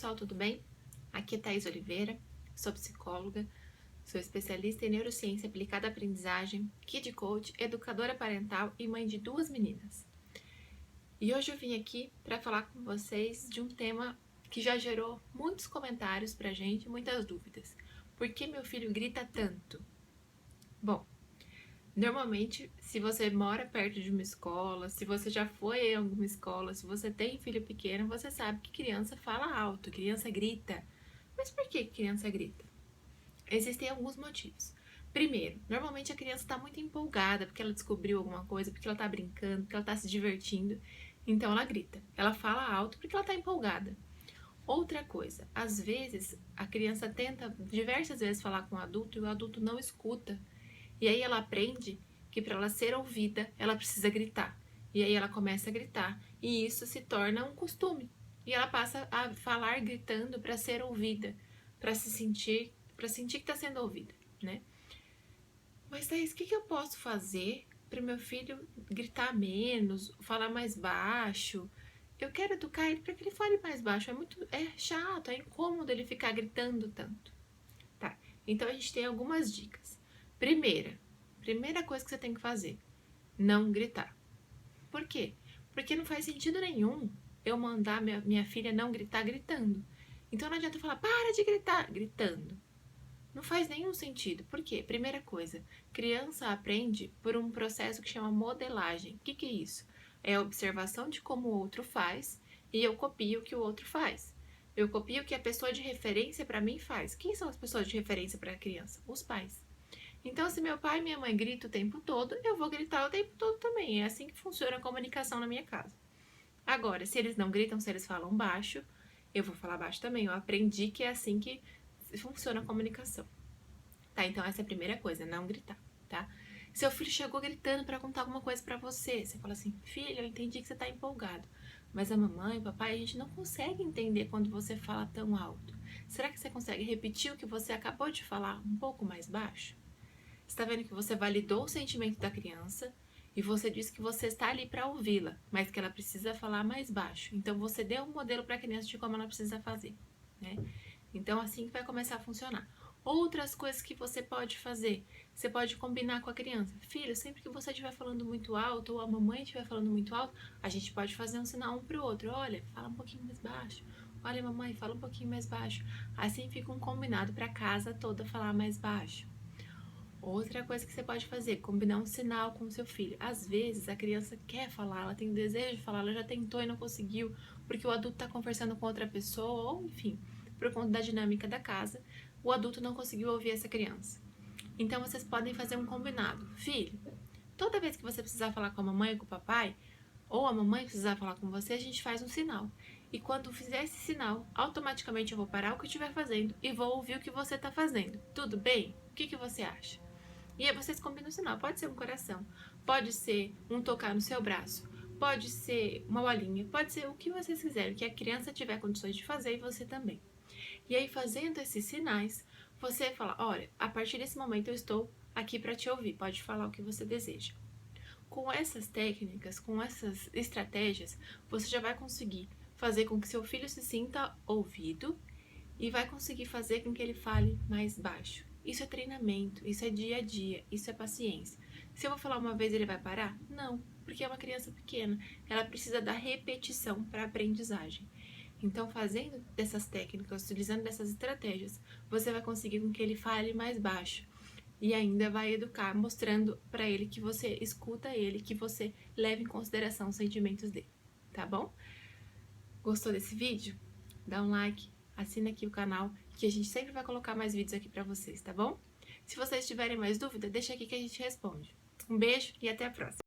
pessoal, tudo bem? Aqui é Thaís Oliveira, sou psicóloga, sou especialista em neurociência aplicada à aprendizagem, kid coach, educadora parental e mãe de 2 meninas. E hoje eu vim aqui para falar com vocês de um tema que já gerou muitos comentários pra gente, muitas dúvidas. Por que meu filho grita tanto? Bom, normalmente, se você mora perto de uma escola, se você já foi em alguma escola, se você tem filho pequeno, você sabe que criança fala alto, criança grita. Mas por que criança grita? Existem alguns motivos. Primeiro, normalmente a criança está muito empolgada porque ela descobriu alguma coisa, porque ela está brincando, porque ela está se divertindo, então ela grita. Ela fala alto porque ela está empolgada. Outra coisa, às vezes a criança tenta diversas vezes falar com o adulto e o adulto não escuta. E aí ela aprende que para ela ser ouvida, ela precisa gritar. E aí ela começa a gritar e isso se torna um costume. E ela passa a falar gritando para ser ouvida, para sentir que está sendo ouvida, né? Mas Thaís, o que eu posso fazer para meu filho gritar menos, falar mais baixo? Eu quero educar ele para que ele fale mais baixo. É chato, é incômodo ele ficar gritando tanto. Tá? Então a gente tem algumas dicas. Primeira coisa que você tem que fazer, não gritar. Por quê? Porque não faz sentido nenhum eu mandar minha filha não gritar gritando. Então não adianta eu falar, para de gritar, gritando. Não faz nenhum sentido. Por quê? Primeira coisa, criança aprende por um processo que chama modelagem. O que é isso? É a observação de como o outro faz e eu copio o que o outro faz. Eu copio o que a pessoa de referência para mim faz. Quem são as pessoas de referência para a criança? Os pais. Então, se meu pai e minha mãe gritam o tempo todo, eu vou gritar o tempo todo também. É assim que funciona a comunicação na minha casa. Agora, se eles não gritam, se eles falam baixo, eu vou falar baixo também. Eu aprendi que é assim que funciona a comunicação. Tá? Então, essa é a primeira coisa, não gritar, tá? Seu filho chegou gritando para contar alguma coisa para você. Você fala assim, filho, eu entendi que você tá empolgado. Mas a mamãe e o papai, a gente não consegue entender quando você fala tão alto. Será que você consegue repetir o que você acabou de falar um pouco mais baixo? Você está vendo que você validou o sentimento da criança e você disse que você está ali para ouvi-la, mas que ela precisa falar mais baixo. Então você deu um modelo para a criança de como ela precisa fazer, né? Então assim que vai começar a funcionar. Outras coisas que você pode fazer, você pode combinar com a criança. Filho, sempre que você estiver falando muito alto ou a mamãe estiver falando muito alto, a gente pode fazer um sinal um para o outro. Olha, fala um pouquinho mais baixo. Olha, mamãe, fala um pouquinho mais baixo. Assim fica um combinado para a casa toda falar mais baixo. Outra coisa que você pode fazer, combinar um sinal com o seu filho. Às vezes a criança quer falar, ela tem o desejo de falar, ela já tentou e não conseguiu, porque o adulto está conversando com outra pessoa, ou enfim, por conta da dinâmica da casa, o adulto não conseguiu ouvir essa criança. Então vocês podem fazer um combinado. Filho, toda vez que você precisar falar com a mamãe ou com o papai, ou a mamãe precisar falar com você, a gente faz um sinal. E quando fizer esse sinal, automaticamente eu vou parar o que eu estiver fazendo e vou ouvir o que você está fazendo. Tudo bem? O que você acha? E aí vocês combinam o sinal. Pode ser um coração, pode ser um tocar no seu braço, pode ser uma bolinha, pode ser o que vocês quiserem, o que a criança tiver condições de fazer e você também. E aí, fazendo esses sinais, você fala, olha, a partir desse momento eu estou aqui para te ouvir, pode falar o que você deseja. Com essas técnicas, com essas estratégias, você já vai conseguir fazer com que seu filho se sinta ouvido e vai conseguir fazer com que ele fale mais baixo. Isso é treinamento, isso é dia a dia, isso é paciência. Se eu vou falar uma vez, ele vai parar? Não, porque é uma criança pequena. Ela precisa da repetição para a aprendizagem. Então, fazendo dessas técnicas, utilizando dessas estratégias, você vai conseguir com que ele fale mais baixo. E ainda vai educar, mostrando para ele que você escuta ele, que você leva em consideração os sentimentos dele. Tá bom? Gostou desse vídeo? Dá um like, assina aqui o canal, que a gente sempre vai colocar mais vídeos aqui pra vocês, tá bom? Se vocês tiverem mais dúvida, deixa aqui que a gente responde. Um beijo e até a próxima!